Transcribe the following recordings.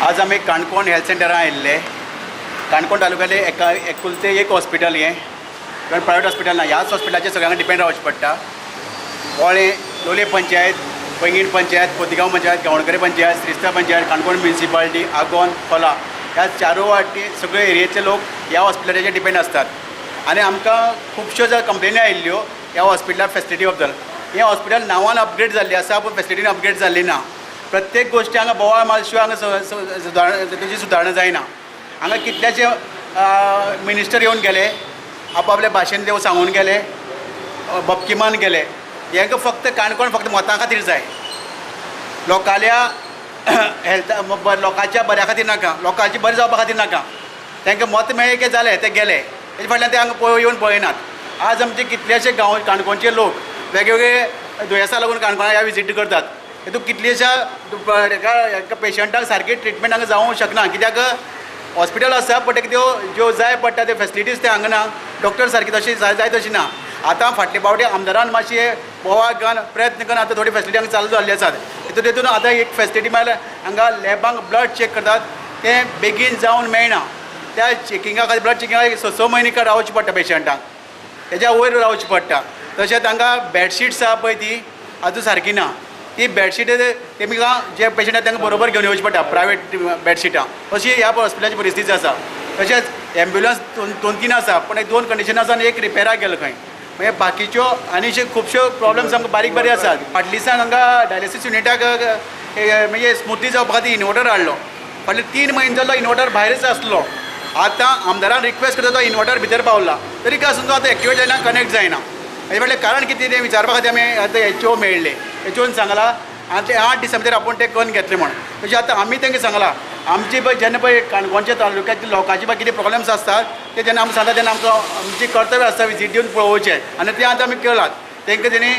आज आम्ही काणकोण हेल्थ सेंटरान आयिल्ले. काणकोण तालुक्यातले एकुलते एक हॉस्पिटल हें, पण प्रायवेट हॉस्पिटल ना. ह्याच हॉस्पिटलाचेर सगळ्यांक डिपेंड रावचें पडटा. ओळे लोलये पंचायत, पैंगीण पंचायत, खोतीगांव पंचायत, गावणकरे पंचायत, श्रीस्ता पंचायत, काणकोण म्युनिसिपालिटी, आगोंद, खोला ह्या चारू वाटी सगळे एरियेतले लोक ह्या हॉस्पिटलाचेर डिपेंड असतात. आनी आमकां खुबश्यो ज्यो कंप्लेनी आयिल्ल्यो ह्या हॉस्पिटला फेसिलिटी बद्दल. हें हॉस्पिटल नांवान अपग्रेड जाल्लें आसा पूण फेसिलिटीन अपग्रेड जाल्ली ना. प्रत्येक गोश्टी हांगा बोवाळ मारशिवाय हांगा तेजी सुदारणां जायना. हांगा कितलेशे मिनिस्टर येवन गेले, आपआपल्या भाशेन ते सांगून गेले, बपकिमान गेले. हेंकां फक्त काणकोण फक्त मतां खातीर जाय. लोकाल्या हेल्थ लोकांच्या बऱ्या खातीर नाका, लोकांची बरें जावपा खातीर नाका. तांकां मत मेळ्ळें की जालें ते गेले. तेजे फाटल्यान ते हांगा येवन पळयनात. आज आमचे कितलेशे गांव काणकोणचे लोक वेगवेगळे दुयेंसां लागून काणकोणा ह्या विजीट करतात. हेतून कितलेशा पेशंटाक सारकी ट्रिटमेंट हांगा जावंक शकना. कित्याक हॉस्पिटल आसा बट ज्यो जाय पडटा त्यो फेसिलिटीज ते हांगा ना. डॉक्टर सारकी तशी जाय तशी ना. आतां फाटले फावटी आमदारान मातशे बोवाळ घालून प्रयत्न करून आतां थोडी फेसिलिटी हांगा चालू जाल्ली आसात. तेतून आतां एक फेसिलिटी म्हळ्यार हांगा लॅबांक ब्लड चॅक करतात ते बेगीन जावन मेळना. त्या चॅकिंगा खातीर ब्लड चॅकिंगाक 6 म्हयने रावचें पडटा पेशंटाक, तेज्या वयर रावचें पडटा. तशेंच हांगा बेडशीट्स आसा पळय ती आजून सारकी ना. ती बेडशीट तेमकां जे पेशंट आसा तांकां बरोबर घेवन येवचें पडटा, प्रायवेट बेडशिटां. अशी ह्या हॉस्पिटलाची परिस्थिती आसा. तशेंच एम्ब्युलन्स 2-3 आसा पूण 2 कंडिशन आसा आनी एक रिपेराक गेलो खंय. म्हणजे बाकीच्यो आनीशे खुबश्यो प्रॉब्लम्स आमकां बारीक बारीक आसात. फाटल्या दिसान हांगा डायलिसीस युनिटाक म्हणजे स्मुथली जावपा खातीर इनवर्टर हाडलो. फाटले 3 म्हयने जालो इनवर्टर भायरच आसलो. आतां आमदारान रिक्वेस्ट करता तो इनवर्टर भितर पावला, तरी काय आसून तो आतां एक्टिवेट जायना, कनेक्ट जायना. हेजे फाटलें कारण कितें तें विचारपा खातीर आमी आतां HO मेळ्ळे. HOन सांगलां आनी ते 8 दिसां भितर आपूण ते करून घेतले म्हण. तशें आतां आमी तांकां सांगलां आमची पळय जेन्ना पळय काणकोणच्या तालुक्यांतल्या लोकांचे पळय कितें प्रॉब्लेम्स आसतात ते जेन्ना आमी सांगता तेन्ना आमकां आमची कर्तव्य आसता विजीट दिवन पळोवचें. आनी तें आतां आमी केलात. तांकां तेणी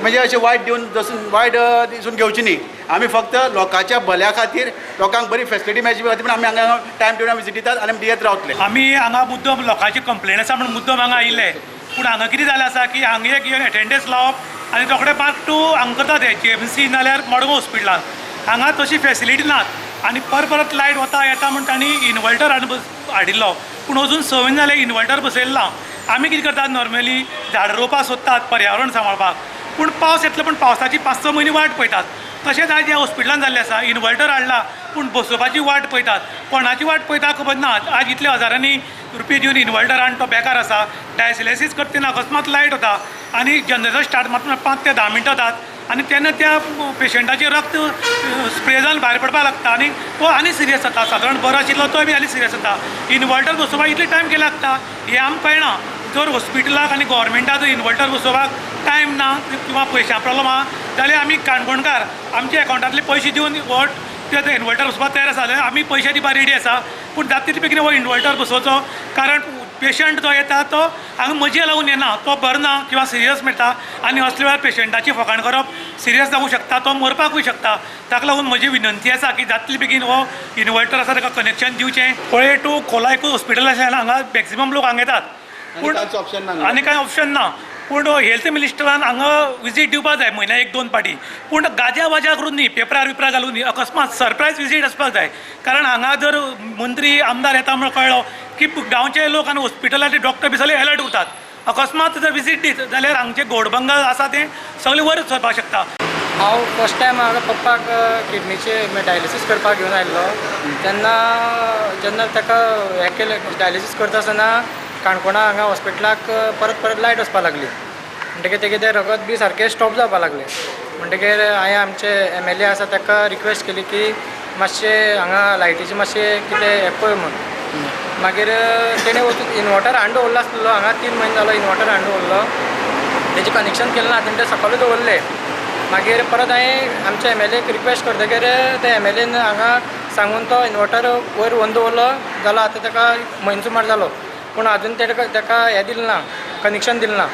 म्हणजे अशें वायट दिवन वायट दिसून घेवची न्ही. आमी फक्त लोकांच्या भल्या खातीर लोकांक बरी फेसिलिटी मेळची खातीर पूण आमी हांगा टायम टू टायम विजीट दितात आनी आमी दियत रावतले. आमी हांगा मुद्दम लोकांची कंप्लेन आसा म्हणून मुद्दम हांगा आयिल्ले. पूण हांगा कितें जालें आसा की हांगा एक एटेंडन्स लावप आनी रोखडे मार्क टू हांगा करतात हे GMC नाल्यार मडगांव हॉस्पिटलान. हांगा तशी फेसिलिटी नात. आनी परत लायट वता येता म्हण तांणी इनवर्टर हाडिल्लो पूण अजून 6 म्हयने जाले इनवर्टर बसयल्लो ना. आमी कितें करतात नॉर्मली झाडां रोवपाक सोदतात पर्यावरण सांबाळपाक, पूण पावस येतलो पूण पावसाची 5-6 म्हयने वाट पळयतात. तशेंच आयज ह्या हॉस्पिटलान जाल्लें आसा. इनवर्टर हाडला पूण बसोवपाची वाट पळयतात. कोणाची वाट पळयता खबर ना. आज इतल्या हजारांनी रुपये दिवन इनवर्टर आनी तो बेकार आसा. डायसिलिसीस करता तेन्ना अकस्मात लायट वता आनी जनरेटर स्टार्ट मारतना 5 ते 10 मिनटां जातात आनी तेन्ना त्या पेशंटाचें रक्त स्प्रे जावन भायर पडपाक लागता आनी तो आनी सिरियस जाता. सादारण बरो आशिल्लो तो बी आनी सिरियस जाता. इनवर्टर बसोवपाक इतले टायम केले लागता हें आमकां कळना. जर हॉस्पिटलाक आनी गोवोरमेंटाक जर इनवर्टर बसोवपाक टायम ना किंवा पयशां प्रॉब्लम आहा जाल्यार आमी काणकोणकार आमच्या एकावंटांतले पयशे दिवन हो ते इनवर्टर बसोवपाक तयार आसा. जाल्यार आमी पयशे दिवपाक रेडी आसा. पूण जाता तितले बेगीन हो इनवर्टर बसोवचो. कारण पेशंट जो येता तो हांगा मजे लागून येना, तो बरो ना किंवा सिरियस मेळटा आनी असले वेळार पेशंटाची फकाण करप सिरियस जावंक शकता, तो मरपाकूय शकता. ताका लागून म्हजी विनंती आसा की जातले बेगीन हो इनवर्टर आसा ताका कनेक्शन दिवचें. पळय टू खोला एकूच हॉस्पिटल आसा हांगा मॅक्सिमम लोक हांगा येतात पूण आनी कांय ऑप्शन ना. पूण हेल्थ मिनिस्टरान हांगा विजीट दिवपाक जाय म्हयन्याक 1-2 पाटी. पूण गाज्या वाज्या करून न्ही, पेपरार घालून न्ही, अकस्मात सरप्रायज विजीट आसपाक जाय. कारण हांगा जर मंत्री आमदार येता म्हण कळ्ळो की गांवचे लोक आनी हॉस्पिटलाचे डॉक्टर बी सगळे अलर्ट उरतात. अकस्मात जर विजीट दीत जाल्यार हांगचे घोडबंगाल आसा तें सगळें वयर सरपाक शकता. हांव फर्स्ट टायम हांगा पप्पाक किडनीचे डायलिसीस करपाक घेवन आयिल्लो. तेन्ना जेन्ना ताका हें केलें डायलिसीस करता आसतना काणकोणा हांगा हॉस्पिटलाक परत लायट वचपाक लागली. म्हणटकीर तेगे रगत बी सारकें स्टॉप जावपाक लागलें. म्हणटकीर हांवें आमचे MLA आसा ताका रिक्वेस्ट केली की मातशें हांगा लायटीचें मातशें कितें हें पळय म्हूण. मागीर तेणें वचून इनवर्टर हाडून दवरलो आसलो. हांगा 3 म्हयने जालो इनवर्टर हाडून दवरलो. तेजें कनेक्शन केलें ना, तेणें तें सकयल दवरलें. मागीर परत हांवें आमच्या MLAक रिक्वेस्ट करतकीर त्या MLAन हांगा सांगून तो इनवर्टर वयर व्हरून दवरलो. जालो आतां ताका म्हयनो सुमार जालो पूण आजून ताका हें दिलें ना, कनेक्शन दिलें ना.